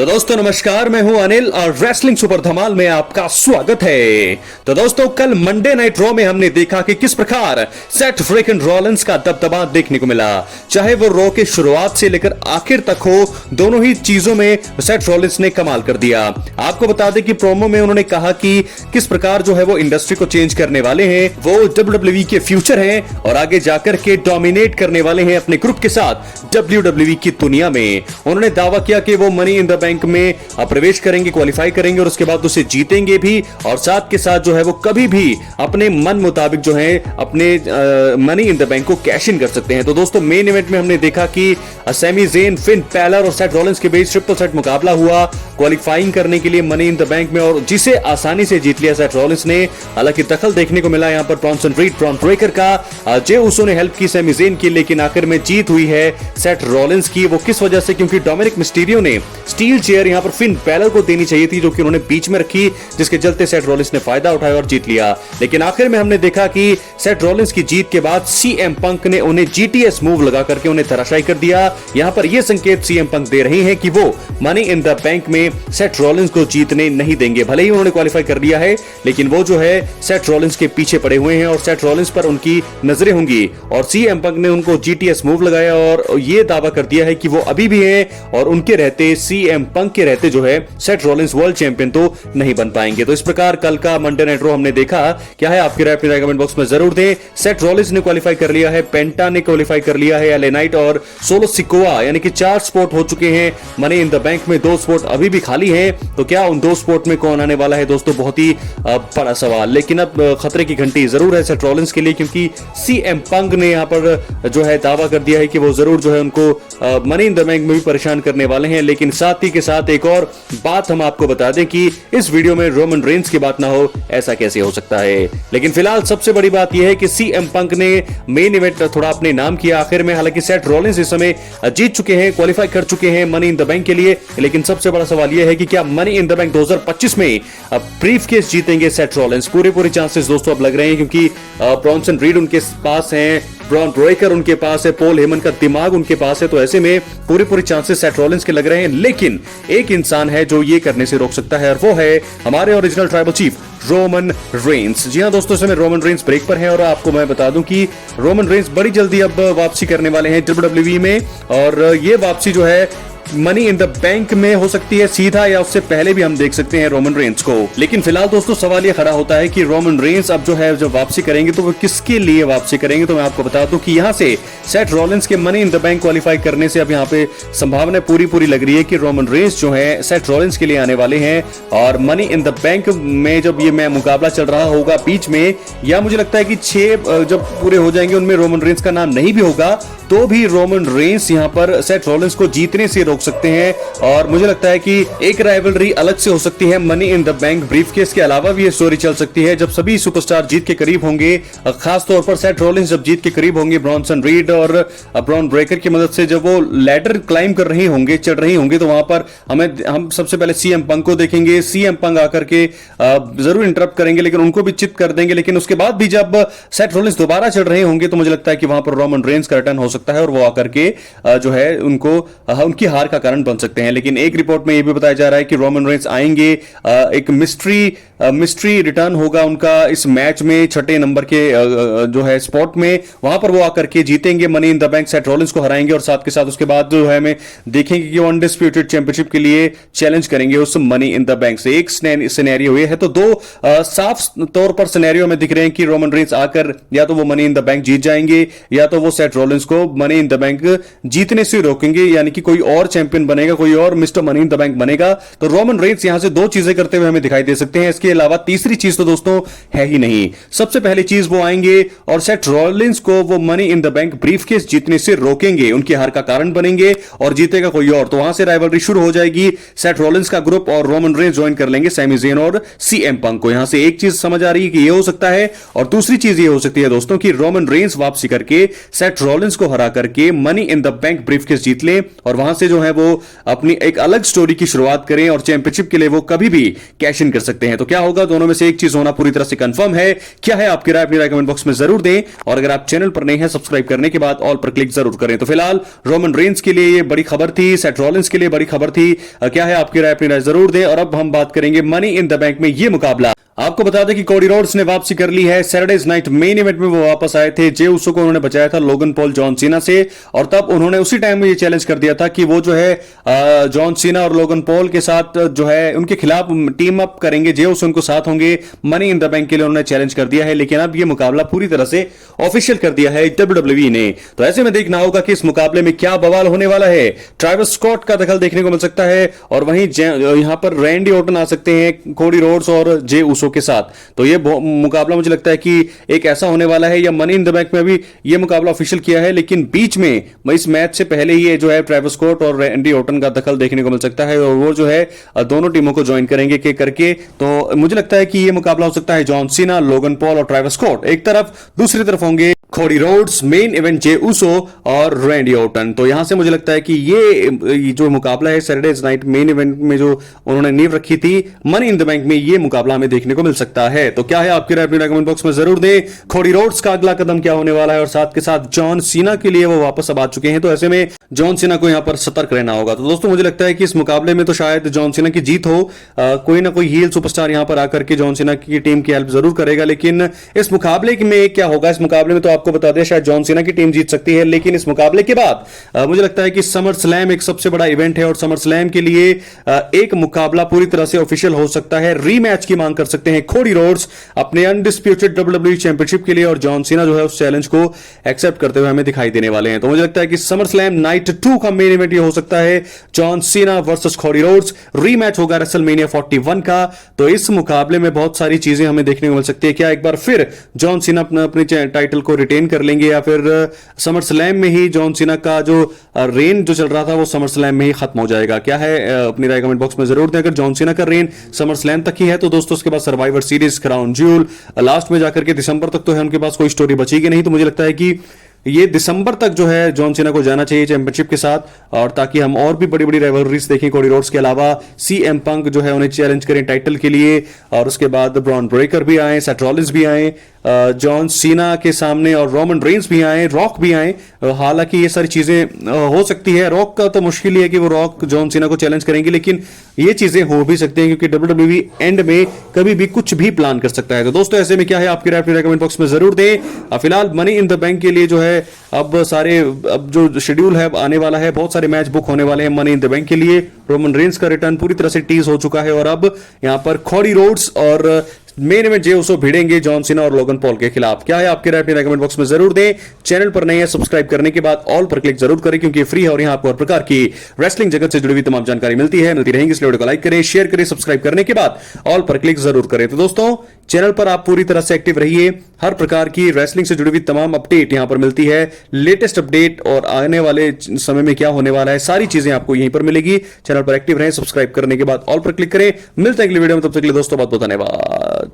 तो दोस्तों नमस्कार, मैं हूं अनिल और रेसलिंग सुपर धमाल में आपका स्वागत है। तो दोस्तों कल मंडे नाइट रॉ में हमने देखा कि किस प्रकार सेथ फ्रीकिन रॉलिंस का दबदबा देखने को मिला। चाहे वो रॉ के शुरुआत से लेकर आखिर तक हो, दोनों ही चीजों में सेथ रॉलिंस ने कमाल कर दिया। आपको बता दें कि प्रोमो में उन्होंने कहा कि किस प्रकार जो है वो इंडस्ट्री को चेंज करने वाले हैं, वो WWE के फ्यूचर हैं और आगे जाकर के डोमिनेट करने वाले हैं अपने ग्रुप के साथ WWE की दुनिया में। उन्होंने दावा किया कि वो मनी इन द बैंक में प्रवेश करेंगे, क्वालिफाई करेंगे और उसके बाद उसे जीतेंगे भी, और साथ के साथ जो है वो कभी भी अपने मन मुताबिक जो है अपने मनी इन द बैंक को कैश इन कर सकते हैं। तो दोस्तों मेन इवेंट में हमने देखा कि सैमी ज़ेन, फिन बैलर और सेथ रॉलिंस के बीच ट्रिपल थ्रेट मुकाबला हुआ क्वालिफाइंग करने के लिए मनी इन द बैंक में, और जिसे आसानी से जीत लिया सेथ रॉलिंस ने। हालांकि दखल देखने को मिला यहां पर ब्रॉन्सन रीड, ब्रॉन ब्रेकर का। जे उसो ने हेल्प की सैमी ज़ेन की, लेकिन आखिर में जीत हुई है सेथ रॉलिंस की। वो किस वजह से? क्योंकि डोमिनिक मिस्टीरियो ने स्टील चेयर यहां पर फिन बैलर को देनी चाहिए थी, जो कि उन्होंने बीच में रखी, जिसके चलते सेथ रॉलिंस ने फायदा उठाया और जीत लिया। लेकिन आखिर में हमने देखा कि सेथ रॉलिंस की जीत के बाद सीएम पंक ने उन्हें जीटीएस मूव लगा करके उन्हें धराशायी कर दिया। यहां पर यह संकेत सीएम पंक दे रहे हैं कि वो मनी इन द बैंक में सेथ रॉलिंस को जीतने नहीं देंगे। भले ही उन्होंने क्वालिफाई कर लिया है, लेकिन वो जो है सेथ रॉलिंस के पीछे पड़े हुए हैं और सेथ रॉलिंस पर उनकी नजरें होंगी। और सीएम पंक ने उनको जीटीएस मूव लगाया और यह दावा कर दिया है कि वो अभी भी हैं और उनके रहते, सीएम पंक के रहते जो है सेथ रॉलिंस वर्ल्ड चैंपियन तो नहीं बन पाएंगे। तो इस प्रकार कल का मंडे नाइट रॉ हमने देखा। क्या है आपकी राय? अपनी राय कमेंट बॉक्स में जरूर दें। सेथ रॉलिंस ने क्वालिफाई कर लिया है, पेंटा ने क्वालिफाई कर लिया है, एलए नाइट और सोलो सिकोआ, यानी कि 4 स्पॉट हो चुके हैं मनी इन द बैंक में। 2 स्पॉट अभी भी खाली हैं। तो क्या उन 2 स्पॉट में कौन आने वाला है दोस्तों? बहुत ही बड़ा सवाल। लेकिन अब खतरे की घंटी जरूर है सेथ रॉलिंस के लिए, क्योंकि सीएम पंक ने यहां पर जो है दावा कर दिया है कि वो जरूर जो है उनको मनी इन द बैंक में भी परेशान करने वाले हैं। लेकिन साथ ही के साथ एक और बात हम आपको बता दें कि इस वीडियो में रोमन रेंस की बात ना हो, ऐसा कैसे हो सकता है? लेकिन फिलहाल सबसे बड़ी बात यह है कि सीएम पंक ने मेन इवेंट थोड़ा अपने नाम किया आखिर में। हालांकि सेथ रॉलिंस इस समय जीत चुके हैं, क्वालिफाई कर चुके हैं मनी इन द बैंक के लिए। लेकिन सबसे बड़ा सवाल यह है कि क्या मनी इन द बैंक 2025 में ब्रीफकेस जीतेंगे सेथ रॉलिंस? पूरे चांसेस दोस्तों अब लग रहे हैं, क्योंकि ब्रॉन्सन रीड उनके पास हैं, ब्रॉन ब्रेकर उनके पास है, पॉल हेमन का दिमाग उनके पास है। तो ऐसे में पूरे चांसेस सेथ रॉलिंस के लग रहे हैं। लेकिन एक इंसान है जो ये करने से रोक सकता है, और वो है हमारे original tribal chief Roman Reigns. जी हां दोस्तों, समय रोमन रेंस ब्रेक पर है और आपको मैं बता दूं कि रोमन रेंस बड़ी जल्दी अब वापसी करने वाले हैं WWE में, और ये वापसी जो है मनी इन द बैंक में हो सकती है सीधा, या उससे पहले भी हम देख सकते हैं रोमन रेंस को। लेकिन फिलहाल दोस्तों सवाल ये खड़ा होता है कि रोमन रेंस अब जो है जब वापसी करेंगे तो वो किसके लिए वापसी करेंगे? तो मैं आपको बता दूं कि यहां से सेथ रॉलिंस के money in the bank qualify करने से अब यहां पे संभावना पूरी लग रही है कि रोमन रेंस जो है सेथ रॉलिंस के लिए आने वाले हैं। और मनी इन द बैंक में जब ये मुकाबला चल रहा होगा बीच में, या मुझे लगता है कि 6 जब पूरे हो जाएंगे उनमें रोमन रेंस का नाम नहीं भी होगा, तो भी रोमन रेंस यहां पर सेथ रॉलिंस को जीतने से रोक सकते हैं। और मुझे लगता है कि एक राइवलरी अलग से हो सकती है money in the bank briefcase के अलावा भी ये स्टोरी चल सकती है, जब सभी सुपरस्टार जीत के करीब होंगे। खास तौर पर सेथ रॉलिंस जब जीत के करीब होंगे, ब्रॉन्सन रीड और ब्रॉन ब्रेकर की मदद से जब वो लैडर क्लाइम कर रहे होंगे, चढ़ रहे होंगे, तो वहां पर हम सबसे पहले सीएम पंक को देखेंगे। सीएम पंक आकर के जरूर इंटरप्ट करेंगे, लेकिन उनको भी चित कर देंगे। लेकिन उसके बाद भी जब सेथ रॉलिंस दोबारा चढ़ रहे होंगे, तो मुझे लगता है कि वहां पर रोमन रेंस का रिटर्न हो सकता है और वो आकर के जो है उनको उनकी हार का कारण बन सकते हैं। लेकिन एक रिपोर्ट में यह भी बताया जा रहा है कि रोमन रेंस आएंगे, एक मिस्ट्री रिटर्न होगा उनका इस मैच में, 6 नंबर के जो है स्पॉट में, वहां पर वो आकर के जीतेंगे money in the bank, Seth Rollins को हराएंगे और साथ के साथ उसके बाद जो है हमें देखेंगे कि अनडिस्प्यूटेड चैंपियनशिप के लिए चैलेंज करेंगे उस मनी इन द बैंक से। एक सिनेरियो ये है। तो 2 साफ तौर पर सिनेरियो में दिख रहे हैं कि रोमन रेंस आकर या तो वो मनी इन द बैंक जीत जाएंगे, या तो वो सेथ रॉलिंस को मनी इन द बैंक जीतने से रोकेंगे, यानी कि कोई और चैंपियन बनेगा, कोई और mister money in the bank बनेगा। तो रोमन रेंस यहां से 2 चीजें करते हुए हमें दिखाई दे सकते हैं। इसके अलावा तीसरी चीज तो दोस्तों है ही नहीं। सबसे पहली चीज वो आएंगे और सेथ रॉलिंस को वो money in the bank briefcase जीतने से रोकेंगे, उनकी हार का कारण बनेंगे और जीतेगा कोई और। तो वहां से राइवलरी शुरू हो जाएगी, सेथ रॉलिंस का ग्रुप और रोमन रेंस ज्वाइन कर लेंगे सैमी ज़ेन और सीएम पंक को। यहां से एक चीज समझ आ रही है कि यह हो सकता है, और दूसरी चीज ये हो सकती है दोस्तों कि रोमन रेंस वापसी करके सेथ रॉलिंस को हरा करके money in the bank briefcase जीत ले, और वहां से जो है है वो अपनी एक अलग स्टोरी की शुरुआत करें और चैंपियनशिप के लिए वो कभी भी कैश इन कर सकते हैं। तो क्या होगा, दोनों में से एक चीज होना पूरी तरह से कंफर्म है। क्या है आपकी राय, अपनी राय कमेंट बॉक्स में जरूर दें। और अगर आप चैनल पर नए हैं, सब्सक्राइब करने के बाद ऑल पर क्लिक जरूर करें। तो फिलहाल रोमन रेंस के लिए ये बड़ी खबर थी, सेथ रॉलिंस के लिए बड़ी खबर थी। क्या है आपकी राय, अपनी राय जरूर दें। और अब हम बात करेंगे मनी इन द बैंक में ये मुकाबला। आपको बता दें कि कोडी रोड्स ने वापसी कर ली है। सैटरडेज नाइट मेन इवेंट में वो वापस आए थे। जे उसो को उन्होंने बचाया था लोगन पॉल जॉन सीना से, और तब उन्होंने उसी टाइम में ये चैलेंज कर दिया था कि वो जो है जॉन सीना और लोगन पॉल के साथ जो है उनके खिलाफ टीम अप करेंगे। जे उसो उनको साथ होंगे। मनी इन द बैंक के लिए उन्होंने चैलेंज कर दिया है, लेकिन अब ये मुकाबला पूरी तरह से ऑफिशियल कर दिया है WWE ने। तो ऐसे में देखना होगा कि इस मुकाबले में क्या बवाल होने वाला है। ट्रेविस स्कॉट का दखल देखने को मिल सकता है, और वहीं यहां पर रैंडी ऑर्टन आ सकते हैं कोडी रोड्स और जे उसो के साथ। तो ये मुकाबला मुझे लगता है कि एक ऐसा होने वाला है, या मनी इन द बैंक में अभी ये मुकाबला ऑफिशियल किया है, लेकिन बीच में इस मैच से पहले ही जो है ट्रेविस स्कॉट और रैंडी ऑर्टन का दखल देखने को मिल सकता है, और वो जो है दोनों टीमों को ज्वाइन करेंगे करके। तो मुझे लगता है कि ये मुकाबला हो सकता है जॉन सीना, लोगन पॉल और ट्रेविस स्कॉट एक तरफ, दूसरी तरफ होंगे कोडी रोड्स, मेन इवेंट जे उसो और रैंडी ऑर्टन। तो यहां से मुझे लगता है कि ये जो मुकाबला है सैटरडे नाइट मेन इवेंट में जो उन्होंने नींव रखी थी मनी इन द बैंक में, ये मुकाबला हमें देखने को मिल सकता है। तो क्या है आपकी राय, अपनी कमेंट बॉक्स में जरूर दें। कोडी रोड्स का अगला कदम क्या होने वाला है, और साथ के साथ जॉन सीना के लिए वो वापस अब आ चुके हैं। तो ऐसे में जॉन सीना को यहां पर सतर्क रहना होगा। तो दोस्तों मुझे लगता है कि इस मुकाबले में तो शायद जॉन सीना की जीत हो। कोई ना कोई हील सुपरस्टार यहां पर आकर के जॉन सीना की टीम की हेल्प जरूर करेगा, लेकिन इस मुकाबले में क्या होगा, इस मुकाबले में तो आपको बता दें शायद जॉन सीना की टीम जीत सकती है, लेकिन इस मुकाबले के बाद मुझे लगता है कि समर स्लैम एक सबसे बड़ा इवेंट है, और समर स्लैम के लिए एक मुकाबला पूरी तरह से ऑफिशियल हो सकता है। रीमैच की मांग कर सकते हैं कोडी रोड्स अपने अनडिस्प्यूटेड WWE चैंपियनशिप के लिए, और जॉन सीना जो है उस चैलेंज को एक्सेप्ट करते हुए हमें दिखाई देने वाले हैं। तो मुझे लगता है कि समर स्लैम नाइट 2 का मेन इवेंट ये हो सकता है John Cena versus Cody Rhodes. Rematch होगा रेसलमेनिया 41 का। तो इस मुकाबले में बहुत सारी चीजें हमें देखने को मिल सकती है। क्या एक बार फिर जॉन सीना अपने टाइटल को रिटेन कर लेंगे, या फिर समर स्लैम में ही जॉन सीना का जो रेन जो चल रहा था वो समर स्लैम में ही खत्म हो जाएगा? क्या है अपनी राय कमेंट बॉक्स में जरूर दें। अगर जॉन सीना का रेन समर स्लैम तक ही है तो दोस्तों उसके बाद survivor series, crown jewel, last में जाकर के दिसंबर तक तो है उनके पास कोई स्टोरी बचेगी नहीं। तो मुझे लगता है कि ये दिसंबर तक जो है जॉन सीना को जाना चाहिए चैंपियनशिप के साथ, और ताकि हम और भी बड़ी बड़ी राइवलरीज देखें कोडी रोड्स के अलावा। सीएम पंक जो है उन्हें चैलेंज करें टाइटल के लिए, और उसके बाद ब्रॉन ब्रेकर भी आए, सेथ रॉलिंस भी आए जॉन सीना के सामने, और रोमन रेंस भी आए, रॉक भी आए। हालांकि ये सारी चीजें हो सकती है। रॉक का तो मुश्किल ही है कि वो रॉक जॉन सीना को चैलेंज करेंगे, लेकिन ये चीजें हो भी सकती हैं, क्योंकि WWE एंड में कभी भी कुछ भी प्लान कर सकता है। तो दोस्तों ऐसे में क्या है आपकी राय, अपनी कमेंट बॉक्स में जरूर दें। फिलहाल मनी इन द बैंक के लिए जो है अब जो शेड्यूल है आने वाला है, बहुत सारे मैच बुक होने वाले हैं मनी इन द बैंक के लिए। रोमन रेंस का रिटर्न पूरी तरह से टीज हो चुका है, और अब यहां पर कोडी रोड्स और मेन इवेंट जे उसो भिड़ेंगे जॉन सीना और लोगन पॉल के खिलाफ। क्या है आपकी राय, अपनी कमेंट बॉक्स में जरूर दें। चैनल पर नए हैं, सब्सक्राइब करने के बाद ऑल पर क्लिक जरूर करें, क्योंकि फ्री है और यहां आपको हर प्रकार की रेसलिंग जगत से जुड़ी हुई तमाम जानकारी मिलती रहेंगी। इसलिए वीडियो को लाइक करें, शेयर करें, सब्सक्राइब करने के बाद ऑल पर क्लिक जरूर करें। तो दोस्तों चैनल पर आप पूरी तरह से एक्टिव रहिए। हर प्रकार की रेसलिंग से जुड़ी हुई तमाम अपडेट यहां पर मिलती है। लेटेस्ट अपडेट और आने वाले समय में क्या होने वाला है, सारी चीजें आपको यहीं पर मिलेगी। चैनल पर एक्टिव रहें, सब्सक्राइब करने के बाद ऑल पर क्लिक करें। मिलते हैं अगली वीडियो में, तब तक के लिए दोस्तों बहुत बहुत धन्यवाद।